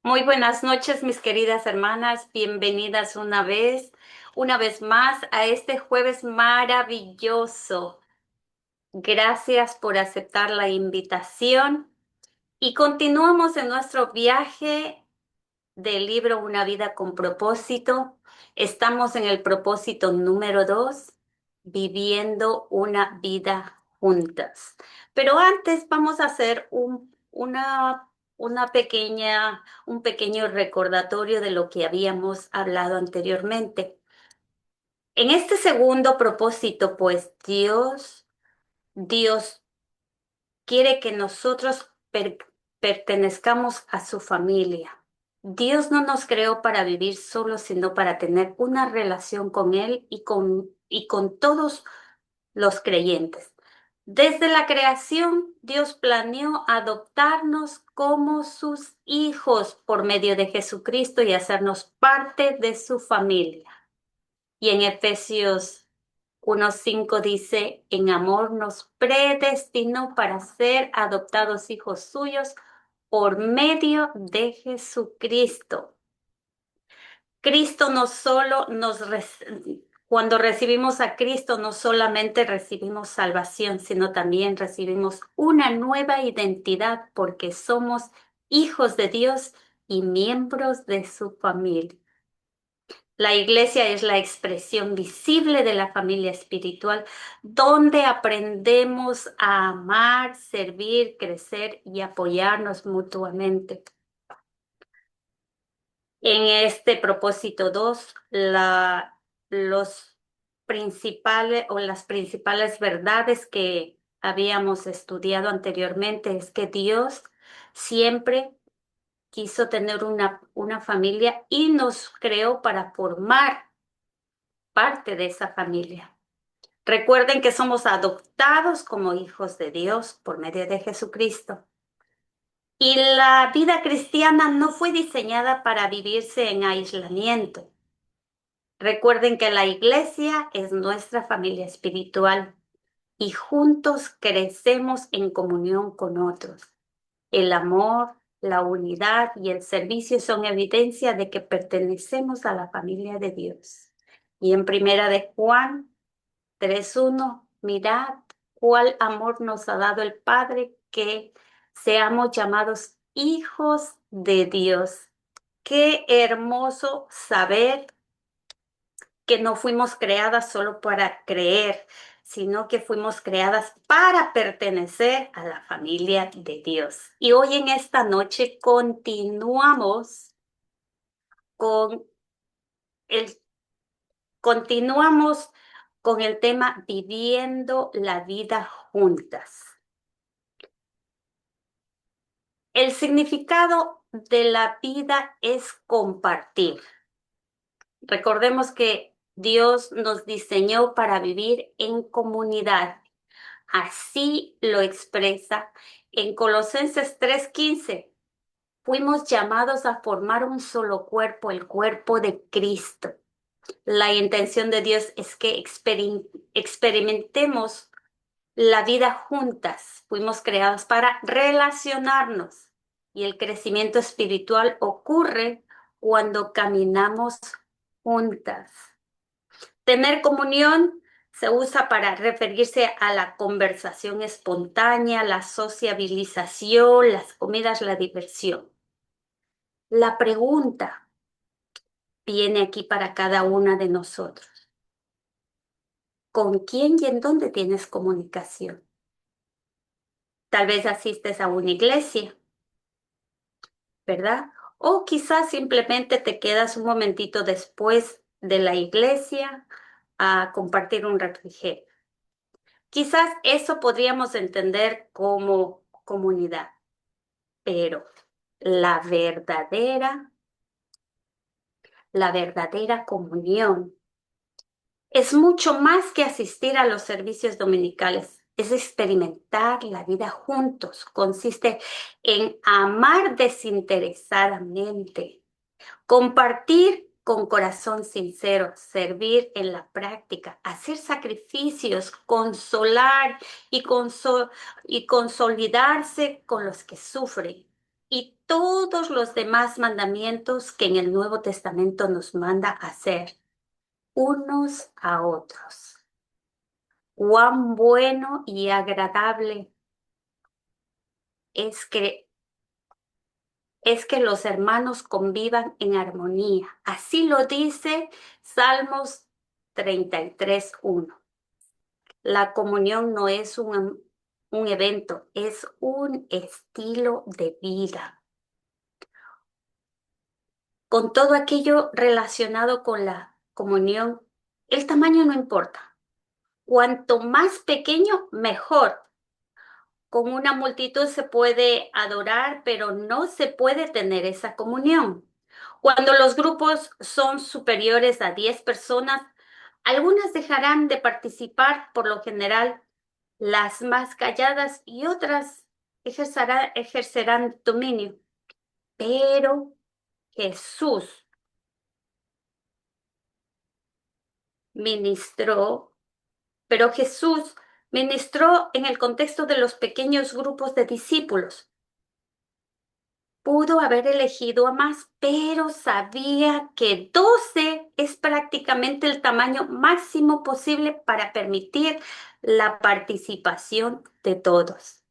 Muy buenas noches, mis queridas hermanas. Bienvenidas una vez más a este jueves maravilloso. Gracias por aceptar la invitación y continuamos en nuestro viaje del libro Una vida con propósito. Estamos en el propósito número 2, viviendo una vida juntas. Pero antes vamos a hacer un pequeño recordatorio de lo que habíamos hablado anteriormente. En este segundo propósito, pues Dios quiere que nosotros pertenezcamos a su familia. Dios no nos creó para vivir solos, sino para tener una relación con Él y con todos los creyentes. Desde la creación, Dios planeó adoptarnos como sus hijos por medio de Jesucristo y hacernos parte de su familia. Y en Efesios 1:5 dice, en amor nos predestinó para ser adoptados hijos suyos por medio de Jesucristo. Cristo no solo cuando recibimos a Cristo, no solamente recibimos salvación, sino también recibimos una nueva identidad porque somos hijos de Dios y miembros de su familia. La iglesia es la expresión visible de la familia espiritual, donde aprendemos a amar, servir, crecer y apoyarnos mutuamente. En este propósito 2, los las principales verdades que habíamos estudiado anteriormente es que Dios siempre quiso tener una familia y nos creó para formar parte de esa familia. Recuerden que somos adoptados como hijos de Dios por medio de Jesucristo. Y la vida cristiana no fue diseñada para vivirse en aislamiento. Recuerden que la iglesia es nuestra familia espiritual y juntos crecemos en comunión con otros. El amor, la unidad y el servicio son evidencia de que pertenecemos a la familia de Dios. Y en Primera de Juan 3:1, mirad cuál amor nos ha dado el Padre que seamos llamados hijos de Dios. Qué hermoso saber que no fuimos creadas solo para creer, sino que fuimos creadas para pertenecer a la familia de Dios. Y hoy en esta noche con el, continuamos con el tema viviendo la vida juntas. El significado de la vida es compartir. Recordemos que Dios nos diseñó para vivir en comunidad. Así lo expresa en Colosenses 3:15. Fuimos llamados a formar un solo cuerpo, el cuerpo de Cristo. La intención de Dios es que experimentemos la vida juntas. Fuimos creados para relacionarnos y el crecimiento espiritual ocurre cuando caminamos juntas. Tener comunión se usa para referirse a la conversación espontánea, la sociabilización, las comidas, la diversión. La pregunta viene aquí para cada una de nosotros. ¿Con quién y en dónde tienes comunicación? Tal vez asistes a una iglesia, ¿verdad? O quizás simplemente te quedas un momentito después de la iglesia a compartir un refrigerio. Quizás eso podríamos entender como comunidad, pero la verdadera comunión es mucho más que asistir a los servicios dominicales. Es experimentar la vida juntos. Consiste en amar desinteresadamente, compartir con corazón sincero, servir en la práctica, hacer sacrificios, consolar y consolidarse con los que sufren. y todos los demás mandamientos que en el Nuevo Testamento nos manda hacer unos a otros. Cuán bueno y agradable es que los hermanos convivan en armonía. Así lo dice Salmos 33:1. La comunión no es un evento, es un estilo de vida. Con todo aquello relacionado con la comunión, el tamaño no importa. Cuanto más pequeño, mejor. Con una multitud se puede adorar, pero no se puede tener esa comunión. Cuando los grupos son superiores a 10 personas, algunas dejarán de participar, por lo general, las más calladas y otras ejercerán dominio. Pero Jesús ministró, pero Jesús ministró en el contexto de los pequeños grupos de discípulos. Pudo haber elegido a más, pero sabía que 12 es prácticamente el tamaño máximo posible para permitir la participación de todos.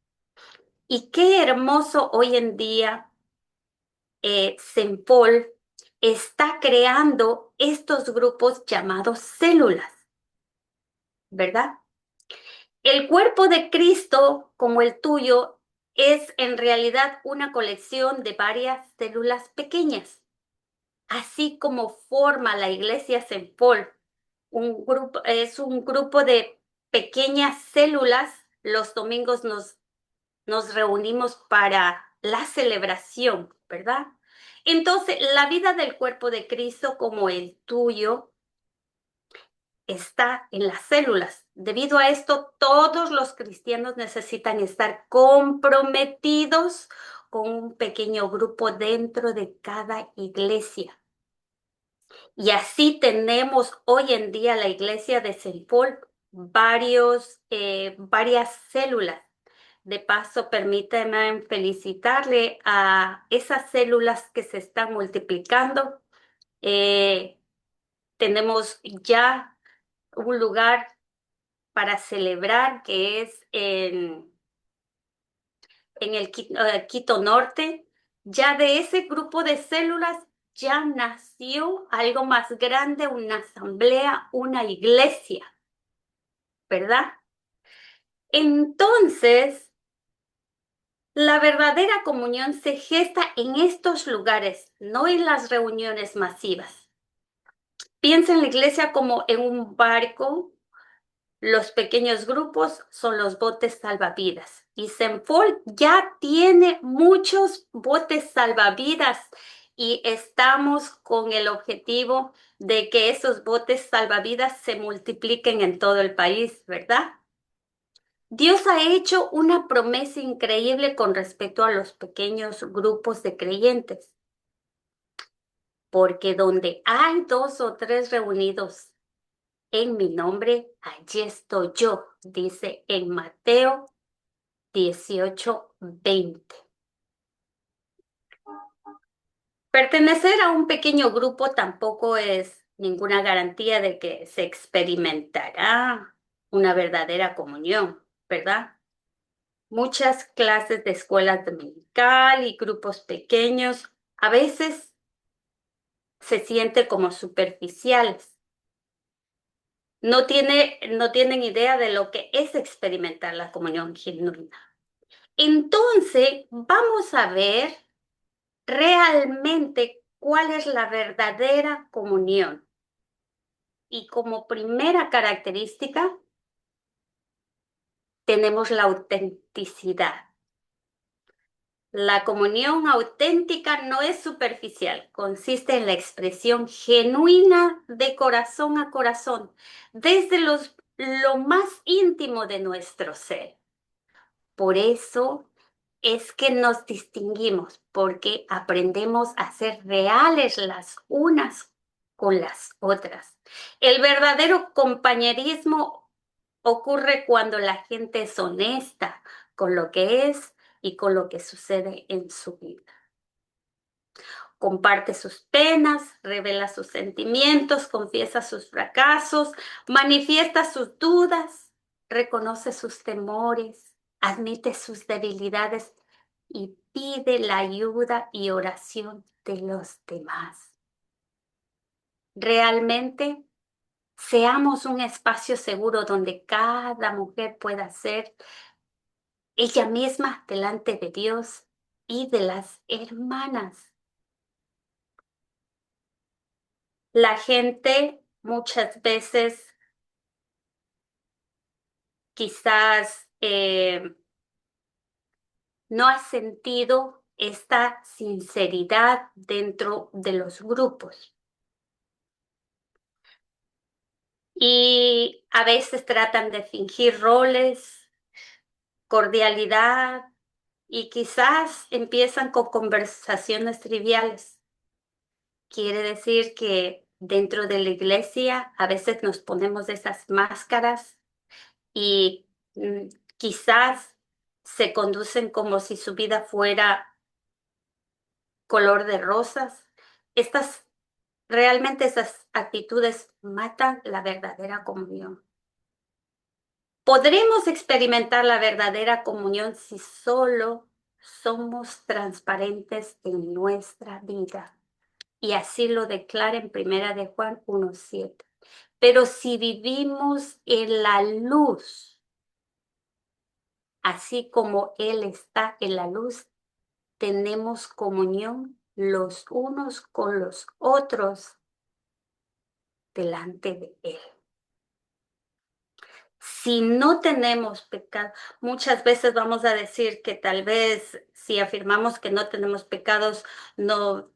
Y qué hermoso hoy en día, Saint Paul está creando estos grupos llamados células, ¿verdad? El cuerpo de Cristo, como el tuyo, es en realidad una colección de varias células pequeñas. Así como forma la iglesia Saint Paul, es un grupo de pequeñas células. Los domingos nos reunimos para la celebración, ¿verdad? Entonces, la vida del cuerpo de Cristo, como el tuyo, está en las células. Debido a esto, todos los cristianos necesitan estar comprometidos con un pequeño grupo dentro de cada iglesia. Y así tenemos hoy en día la iglesia de Saint Paul, varias células. De paso, permíteme felicitarle a esas células que se están multiplicando. Eh, Tenemos ya un lugar para celebrar que es en el Quito Norte. Ya de ese grupo de células ya nació algo más grande, una asamblea, una iglesia, ¿verdad? Entonces, la verdadera comunión se gesta en estos lugares, no en las reuniones masivas. Piensa en la iglesia como en un barco. Los pequeños grupos son los botes salvavidas y Saint Paul ya tiene muchos botes salvavidas y estamos con el objetivo de que esos botes salvavidas se multipliquen en todo el país, ¿verdad? Dios ha hecho una promesa increíble con respecto a los pequeños grupos de creyentes, porque donde hay 2 o 3 reunidos en mi nombre, allí estoy yo, dice en Mateo 18:20. Pertenecer a un pequeño grupo tampoco es ninguna garantía de que se experimentará una verdadera comunión, ¿verdad? Muchas clases de escuelas dominical y grupos pequeños a veces se sienten como superficiales. No tienen idea de lo que es experimentar la comunión genuina. Entonces, vamos a ver realmente cuál es la verdadera comunión. Y como primera característica, tenemos la autenticidad. La comunión auténtica no es superficial, consiste en la expresión genuina de corazón a corazón, desde lo más íntimo de nuestro ser. Por eso es que nos distinguimos, porque aprendemos a ser reales las unas con las otras. El verdadero compañerismo ocurre cuando la gente es honesta con lo que es y con lo que sucede en su vida. Comparte sus penas, revela sus sentimientos, confiesa sus fracasos, manifiesta sus dudas, reconoce sus temores, admite sus debilidades y pide la ayuda y oración de los demás. Realmente, seamos un espacio seguro donde cada mujer pueda ser ella misma delante de Dios y de las hermanas. La gente muchas veces quizás no ha sentido esta sinceridad dentro de los grupos y a veces tratan de fingir roles, cordialidad y quizás empiezan con conversaciones triviales. Quiere decir que dentro de la iglesia a veces nos ponemos esas máscaras y quizás se conducen como si su vida fuera color de rosas. Realmente esas actitudes matan la verdadera comunión. Podremos experimentar la verdadera comunión si solo somos transparentes en nuestra vida. Y así lo declara en Primera de Juan 1:7. Pero si vivimos en la luz, así como Él está en la luz, tenemos comunión los unos con los otros delante de Él. Si no tenemos pecado, muchas veces vamos a decir que tal vez si afirmamos que no tenemos pecados, no,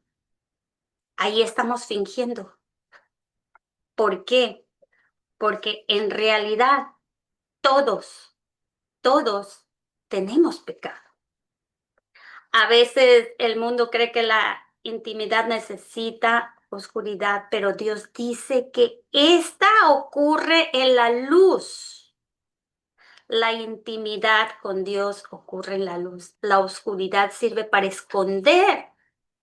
ahí estamos fingiendo. ¿Por qué? Porque en realidad todos tenemos pecado. A veces el mundo cree que la intimidad necesita oscuridad, pero Dios dice que esta ocurre en la luz. La intimidad con Dios ocurre en la luz. La oscuridad sirve para esconder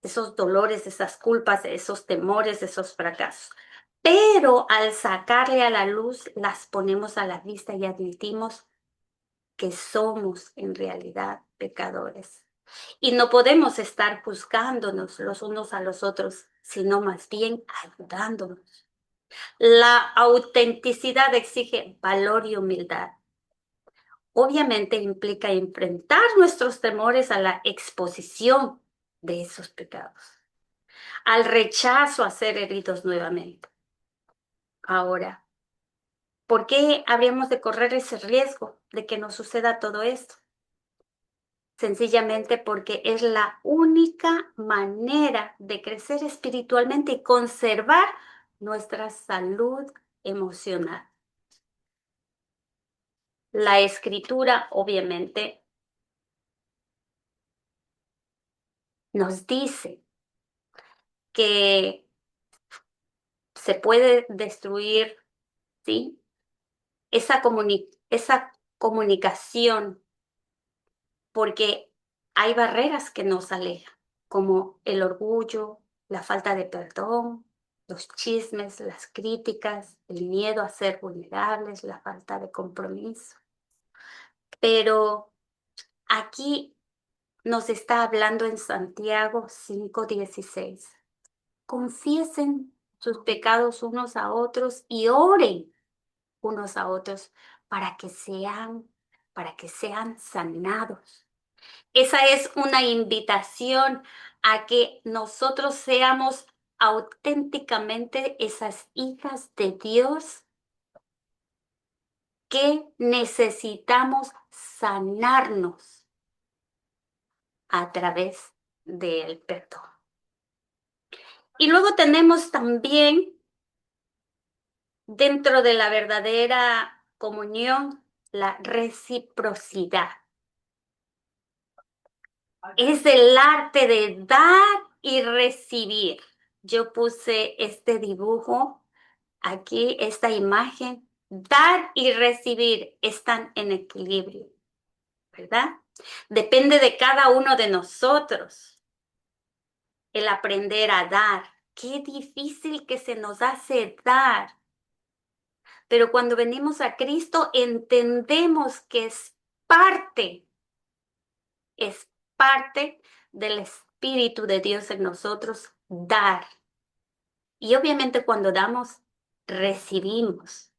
esos dolores, esas culpas, esos temores, esos fracasos. Pero al sacarle a la luz, las ponemos a la vista y admitimos que somos en realidad pecadores. Y no podemos estar juzgándonos los unos a los otros, sino más bien ayudándonos. La autenticidad exige valor y humildad. Obviamente implica enfrentar nuestros temores a la exposición de esos pecados, al rechazo a ser heridos nuevamente. Ahora, ¿por qué habríamos de correr ese riesgo de que nos suceda todo esto? Sencillamente porque es la única manera de crecer espiritualmente y conservar nuestra salud emocional. La escritura, obviamente, nos dice que se puede destruir, ¿sí? Esa comunicación porque hay barreras que nos alejan, como el orgullo, la falta de perdón, los chismes, las críticas, el miedo a ser vulnerables, la falta de compromiso. Pero aquí nos está hablando en Santiago 5:16. Confiesen sus pecados unos a otros y oren unos a otros para que sean sanados. Esa es una invitación a que nosotros seamos auténticamente esas hijas de Dios que necesitamos sanarnos a través del perdón. Y luego tenemos también dentro de la verdadera comunión la reciprocidad. Es el arte de dar y recibir. Yo puse este dibujo aquí, esta imagen. Dar y recibir están en equilibrio, ¿verdad? Depende de cada uno de nosotros el aprender a dar. Qué difícil que se nos hace dar. Pero cuando venimos a Cristo entendemos que es parte del Espíritu de Dios en nosotros dar. Y obviamente cuando damos, recibimos.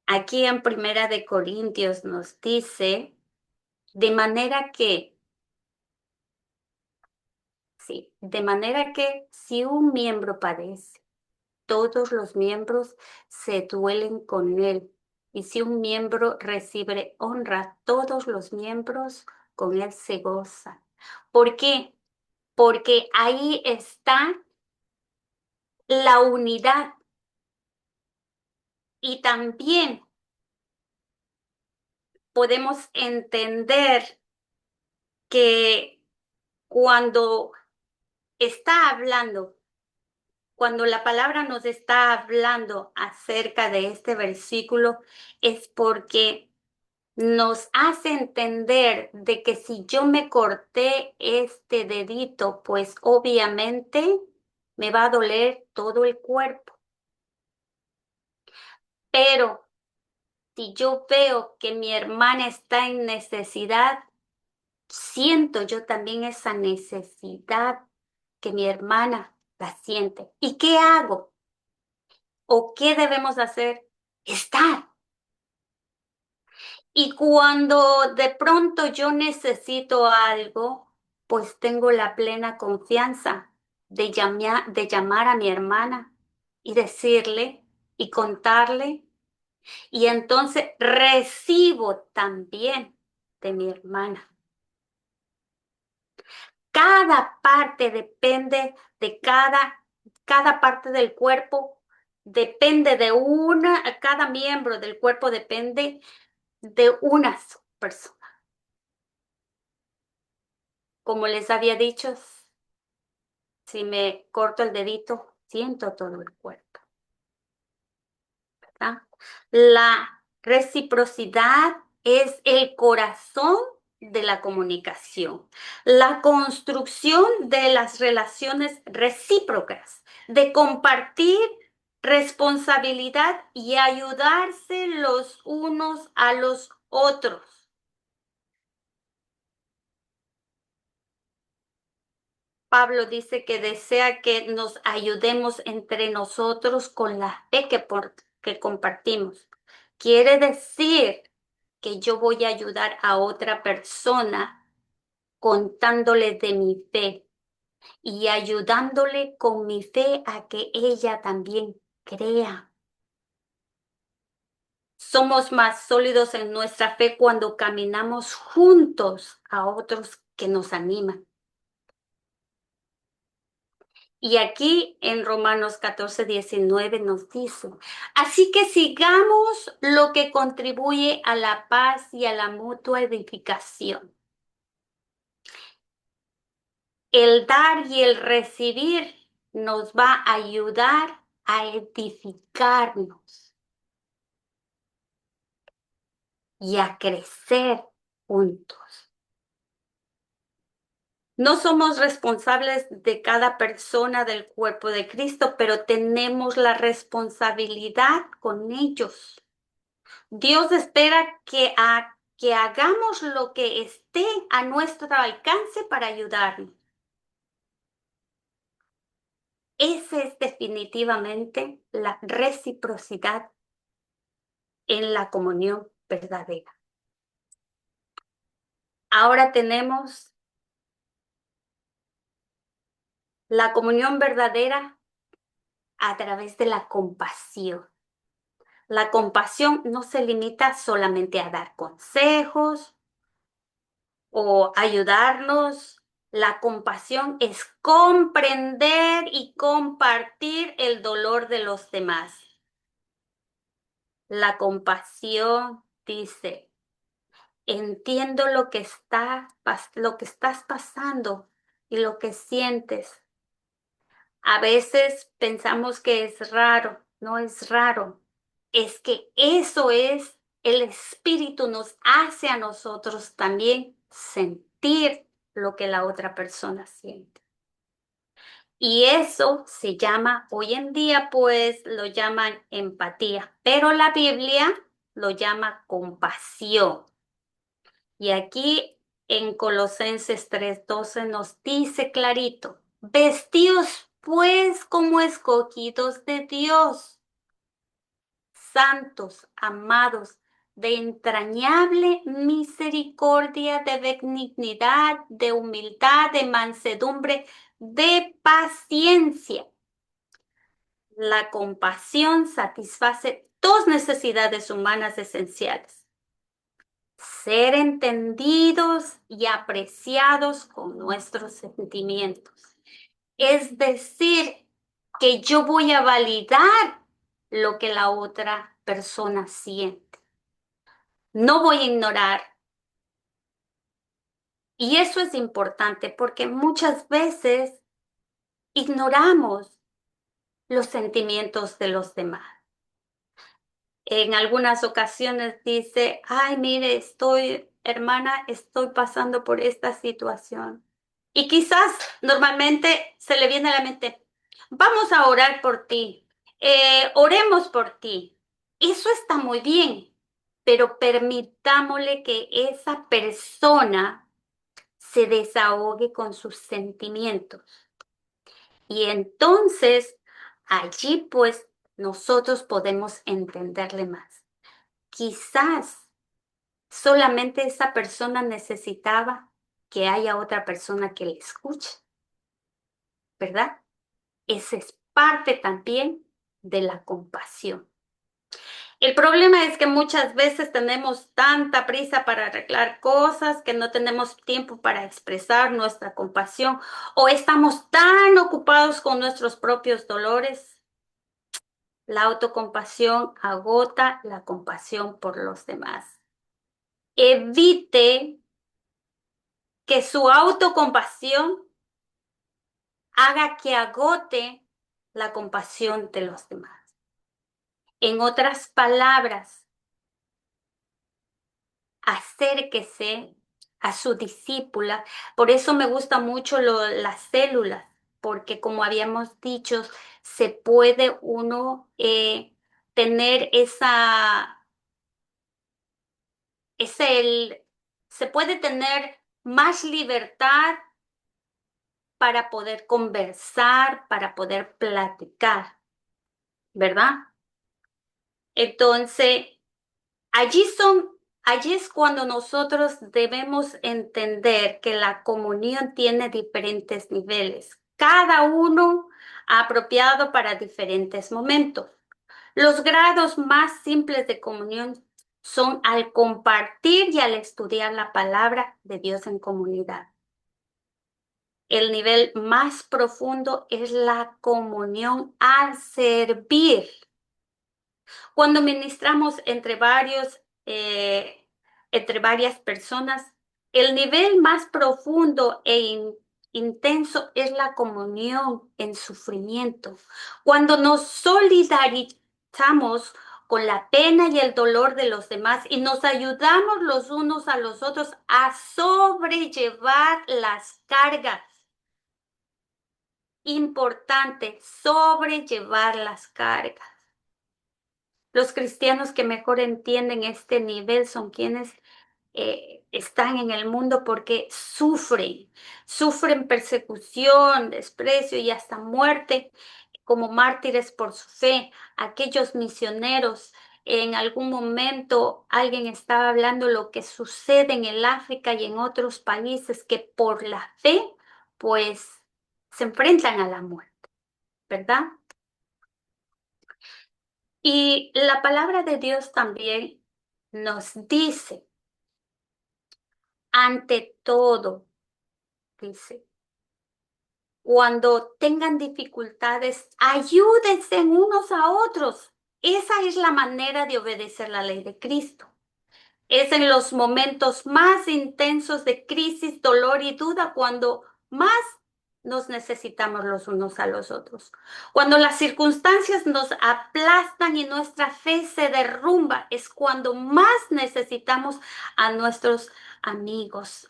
Aquí en Primera de Corintios nos dice, de manera que, sí, de manera que si un miembro padece, todos los miembros se duelen con él. Y si un miembro recibe honra, todos los miembros con él se gozan. ¿Por qué? Porque ahí está la unidad. Y también podemos entender que cuando está hablando, cuando la palabra nos está hablando acerca de este versículo, es porque nos hace entender de que si yo me corté este dedito, pues obviamente me va a doler todo el cuerpo. Pero si yo veo que mi hermana está en necesidad, siento yo también esa necesidad que mi hermana la siente. ¿Y qué hago? ¿O qué debemos hacer? Estar. Y cuando de pronto yo necesito algo, pues tengo la plena confianza de llamar a mi hermana y decirle y contarle. Y entonces recibo también de mi hermana. Cada parte depende de cada parte del cuerpo depende de cada miembro del cuerpo depende de una persona. Como les había dicho, si me corto el dedito, siento todo el cuerpo, ¿verdad? La reciprocidad es el corazón de la comunicación, la construcción de las relaciones recíprocas, de compartir responsabilidad y ayudarse los unos a los otros. Pablo dice que desea que nos ayudemos entre nosotros con la fe que compartimos. Quiere decir que yo voy a ayudar a otra persona contándole de mi fe y ayudándole con mi fe a que ella también crea. Somos más sólidos en nuestra fe cuando caminamos juntos a otros que nos animan. Y aquí en Romanos 14:19 nos dice, así que sigamos lo que contribuye a la paz y a la mutua edificación. El dar y el recibir nos va a ayudar a edificarnos y a crecer juntos. No somos responsables de cada persona del cuerpo de Cristo, pero tenemos la responsabilidad con ellos. Dios espera que hagamos lo que esté a nuestro alcance para ayudarnos. Esa es definitivamente la reciprocidad en la comunión verdadera. Ahora tenemos la comunión verdadera a través de la compasión. La compasión no se limita solamente a dar consejos o ayudarnos. La compasión es comprender y compartir el dolor de los demás. La compasión dice, entiendo lo que estás pasando y lo que sientes. A veces pensamos que es raro, no es raro. Es que eso es el Espíritu nos hace a nosotros también sentir lo que la otra persona siente. Y eso se llama, hoy en día pues lo llaman empatía, pero la Biblia lo llama compasión. Y aquí en Colosenses 3:12 nos dice clarito, vestíos pues como escogidos de Dios, santos, amados, de entrañable misericordia, de benignidad, de humildad, de mansedumbre, de paciencia. La compasión satisface dos necesidades humanas esenciales: ser entendidos y apreciados con nuestros sentimientos. Es decir, que yo voy a validar lo que la otra persona siente. No voy a ignorar. Y eso es importante porque muchas veces ignoramos los sentimientos de los demás. En algunas ocasiones dice, ay, mire, hermana, estoy pasando por esta situación. Y quizás normalmente se le viene a la mente, vamos a orar por ti, oremos por ti. Eso está muy bien, pero permitámosle que esa persona se desahogue con sus sentimientos. Y entonces allí pues nosotros podemos entenderle más. Quizás solamente esa persona necesitaba que haya otra persona que le escuche, ¿verdad? Esa es parte también de la compasión. El problema es que muchas veces tenemos tanta prisa para arreglar cosas que no tenemos tiempo para expresar nuestra compasión o estamos tan ocupados con nuestros propios dolores. La autocompasión agota la compasión por los demás. Evite que su autocompasión haga que agote la compasión de los demás. En otras palabras, acérquese a su discípula. Por eso me gusta mucho las células, porque como habíamos dicho, se puede uno tener se puede tener más libertad para poder conversar, para poder platicar, ¿verdad? Entonces, allí es cuando nosotros debemos entender que la comunión tiene diferentes niveles, cada uno apropiado para diferentes momentos. Los grados más simples de comunión son al compartir y al estudiar la palabra de Dios en comunidad. El nivel más profundo es la comunión al servir. Cuando ministramos entre varias personas, el nivel más profundo intenso es la comunión en sufrimiento. Cuando nos solidarizamos con la pena y el dolor de los demás y nos ayudamos los unos a los otros a sobrellevar las cargas. Importante, sobrellevar las cargas. Los cristianos que mejor entienden este nivel son quienes están en el mundo porque sufren persecución, desprecio y hasta muerte como mártires por su fe. Aquellos misioneros, en algún momento alguien estaba hablando lo que sucede en el África y en otros países que por la fe, pues, se enfrentan a la muerte, ¿verdad? Y la palabra de Dios también nos dice, ante todo, dice, cuando tengan dificultades, ayúdense unos a otros. Esa es la manera de obedecer la ley de Cristo. Es en los momentos más intensos de crisis, dolor y duda cuando más nos necesitamos los unos a los otros. Cuando las circunstancias nos aplastan y nuestra fe se derrumba, es cuando más necesitamos a nuestros amigos,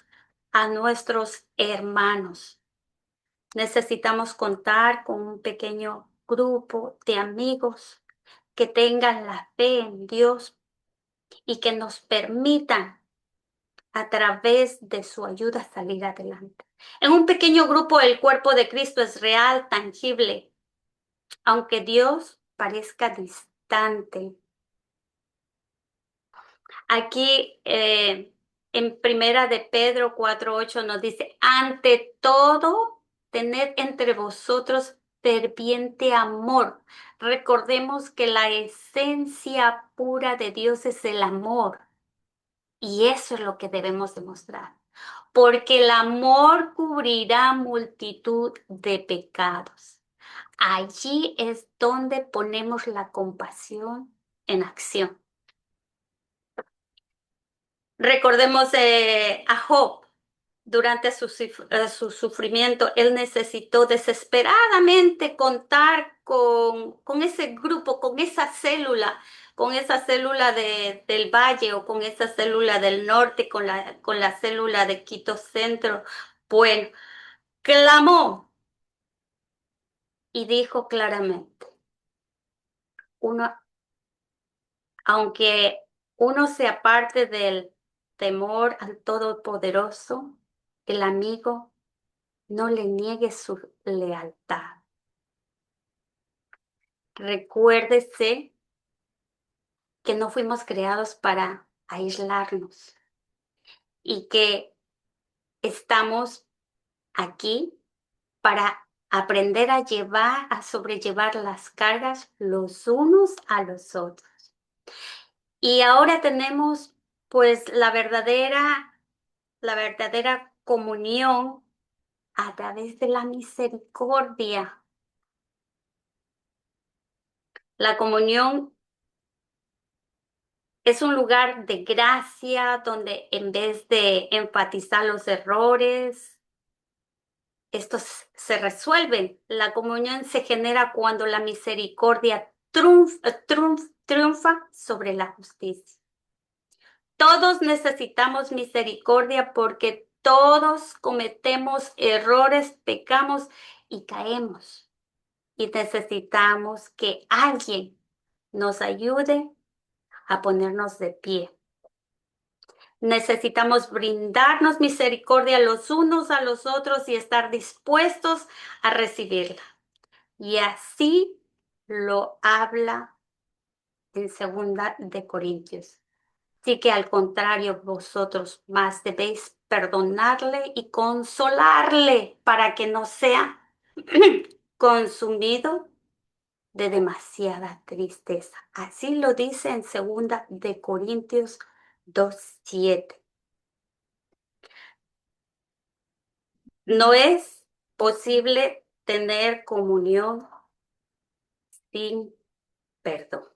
a nuestros hermanos. Necesitamos contar con un pequeño grupo de amigos que tengan la fe en Dios y que nos permitan a través de su ayuda salir adelante. En un pequeño grupo el cuerpo de Cristo es real, tangible, aunque Dios parezca distante. Aquí en Primera de Pedro 4:8 nos dice, ante todo, tened entre vosotros ferviente amor. Recordemos que la esencia pura de Dios es el amor y eso es lo que debemos demostrar, porque el amor cubrirá multitud de pecados. Allí es donde ponemos la compasión en acción. Recordemos a Job. Durante su sufrimiento, él necesitó desesperadamente contar con ese grupo, con esa célula del Valle o con esa célula del norte, con la célula de Quito Centro. Bueno, clamó y dijo claramente, uno, aunque uno se aparte del temor al Todopoderoso, el amigo no le niegue su lealtad. Recuérdese que no fuimos creados para aislarnos y que estamos aquí para aprender a sobrellevar las cargas los unos a los otros. Y ahora tenemos pues la verdadera comunión a través de la misericordia. La comunión es un lugar de gracia donde en vez de enfatizar los errores, estos se resuelven. La comunión se genera cuando la misericordia triunfa sobre la justicia. Todos necesitamos misericordia porque todos cometemos errores, pecamos y caemos. Y necesitamos que alguien nos ayude a ponernos de pie. Necesitamos brindarnos misericordia los unos a los otros y estar dispuestos a recibirla. Y así lo habla en segunda de Corintios. Así que al contrario, vosotros más debéis perdonarle y consolarle para que no sea consumido de demasiada tristeza. Así lo dice en segunda de Corintios 2:7. No es posible tener comunión sin perdón.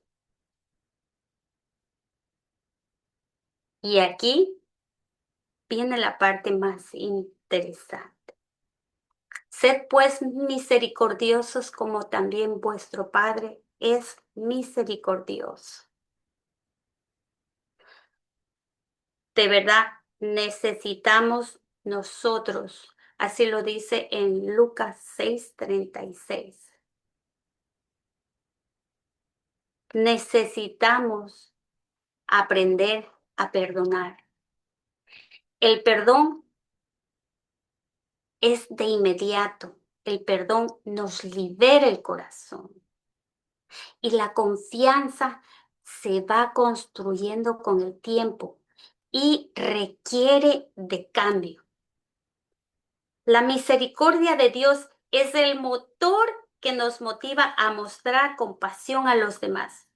Y aquí viene la parte más interesante. Sed pues misericordiosos como también vuestro Padre es misericordioso. De verdad, necesitamos nosotros, así lo dice en Lucas 6:36. Necesitamos aprender a perdonar. El perdón es de inmediato. El perdón nos libera el corazón y la confianza se va construyendo con el tiempo y requiere de cambio. La misericordia de Dios es el motor que nos motiva a mostrar compasión a los demás.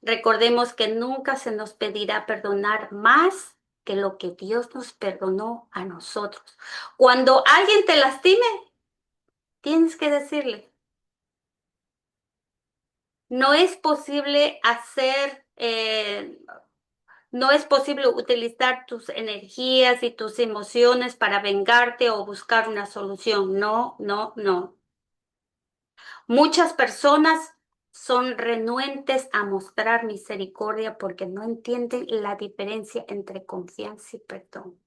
Recordemos que nunca se nos pedirá perdonar más que lo que Dios nos perdonó a nosotros. Cuando alguien te lastime, tienes que decirle, no es posible hacer No es posible utilizar tus energías y tus emociones para vengarte o buscar una solución. No, no, no. Muchas personas son renuentes a mostrar misericordia porque no entienden la diferencia entre confianza y perdón.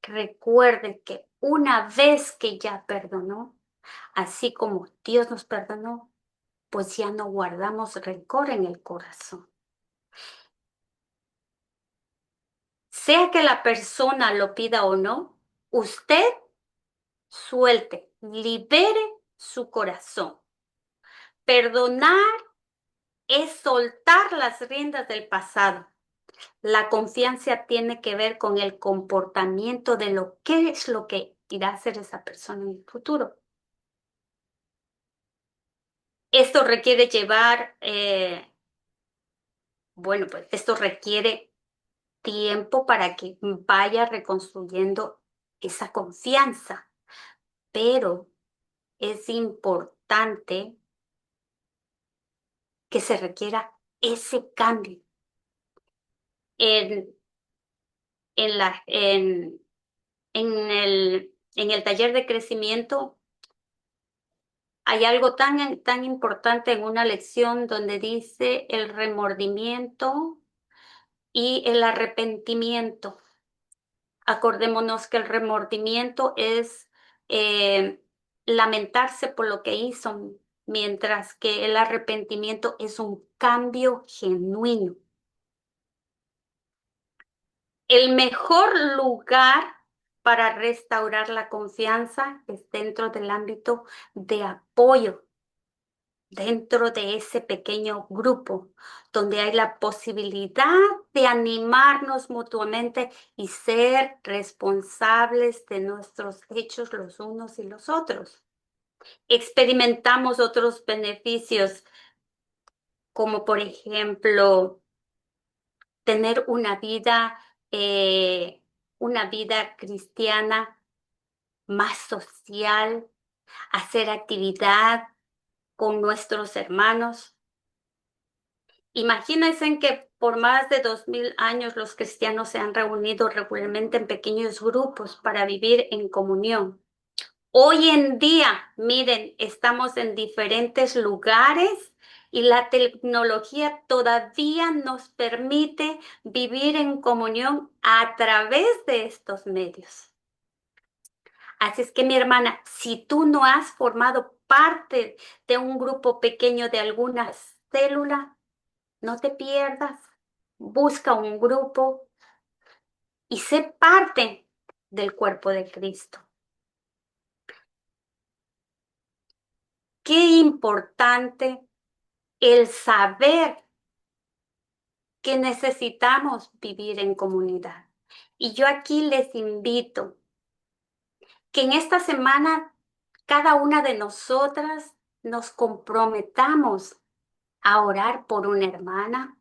Recuerden que una vez que ya perdonó, así como Dios nos perdonó, pues ya no guardamos rencor en el corazón. Sea que la persona lo pida o no, usted suelte, libere su corazón. Perdonar es soltar las riendas del pasado. La confianza tiene que ver con el comportamiento de lo que es lo que irá a hacer esa persona en el futuro. Esto requiere llevar, bueno, pues esto requiere tiempo para que vaya reconstruyendo esa confianza, pero es importante que se requiera ese cambio en, en el taller de crecimiento. Hay algo tan importante en una lección donde dice el remordimiento y el arrepentimiento. Acordémonos que el remordimiento es lamentarse por lo que hizo, mientras que el arrepentimiento es un cambio genuino. El mejor lugar para restaurar la confianza es dentro del ámbito de apoyo, dentro de ese pequeño grupo, donde hay la posibilidad de animarnos mutuamente y ser responsables de nuestros hechos los unos y los otros. Experimentamos otros beneficios, como por ejemplo tener eh, una vida cristiana más social, hacer actividad con nuestros hermanos. Imagínense en que por más de 2000 años los cristianos se han reunido regularmente en pequeños grupos para vivir en comunión. Hoy en día, miren, estamos en diferentes lugares y la tecnología todavía nos permite vivir en comunión a través de estos medios. Así es que mi hermana, si tú no has formado parte de un grupo pequeño de alguna célula, no te pierdas, busca un grupo y sé parte del cuerpo de Cristo. Qué importante el saber que necesitamos vivir en comunidad. Y yo aquí les invito que en esta semana cada una de nosotras nos comprometamos a orar por una hermana,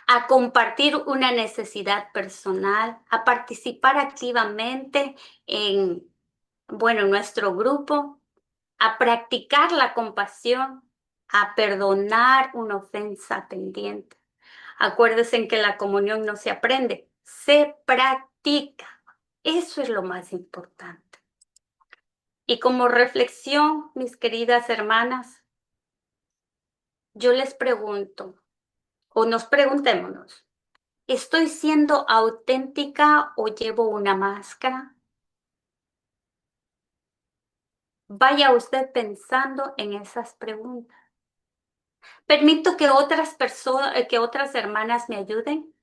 a compartir una necesidad personal, a participar activamente en, bueno, en nuestro grupo, a practicar la compasión, a perdonar una ofensa pendiente. Acuérdense en que la comunión no se aprende, se practica. Eso es lo más importante. Y como reflexión, mis queridas hermanas, yo les pregunto, o nos preguntémonos, ¿estoy siendo auténtica o llevo una máscara? Vaya usted pensando en esas preguntas. ¿Permito que otras personas, que otras hermanas me ayuden?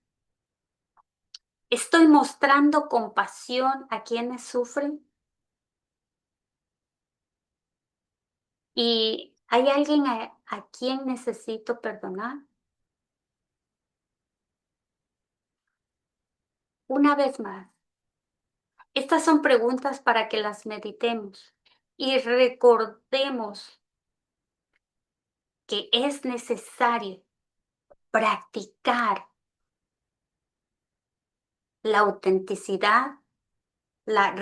¿Estoy mostrando compasión a quienes sufren? ¿Y hay alguien a quien necesito perdonar? Una vez más, estas son preguntas para que las meditemos y recordemos que es necesario practicar la autenticidad, la,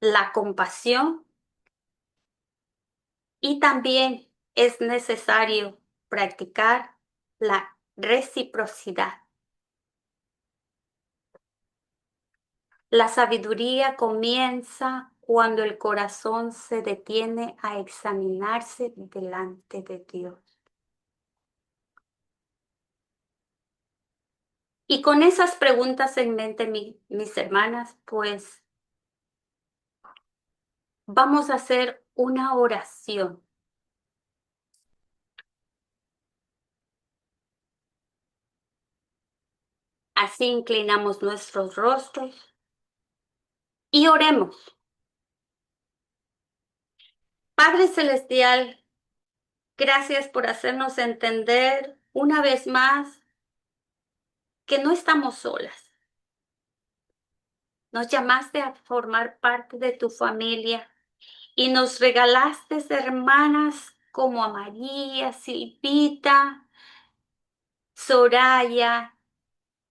la compasión y también es necesario practicar la reciprocidad. La sabiduría comienza cuando el corazón se detiene a examinarse delante de Dios. Y con esas preguntas en mente, mis hermanas, pues vamos a hacer una oración. Así inclinamos nuestros rostros y oremos. Padre Celestial, gracias por hacernos entender una vez más que no estamos solas. Nos llamaste a formar parte de tu familia y nos regalaste hermanas como a María, Silvita, Soraya,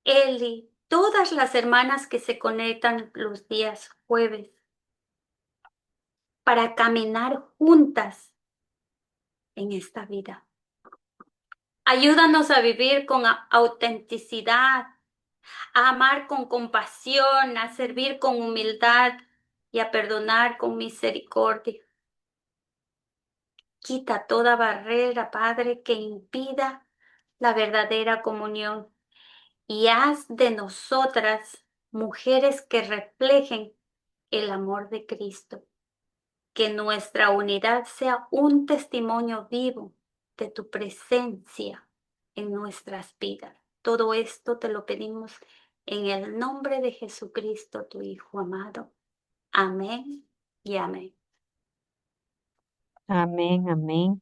Eli, todas las hermanas que se conectan los días jueves para caminar juntas en esta vida. Ayúdanos a vivir con autenticidad, a amar con compasión, a servir con humildad y a perdonar con misericordia. Quita toda barrera, Padre, que impida la verdadera comunión y haz de nosotras mujeres que reflejen el amor de Cristo. Que nuestra unidad sea un testimonio vivo de tu presencia en nuestras vidas. Todo esto te lo pedimos en el nombre de Jesucristo, tu Hijo amado. Amén y amén. Amén, amén.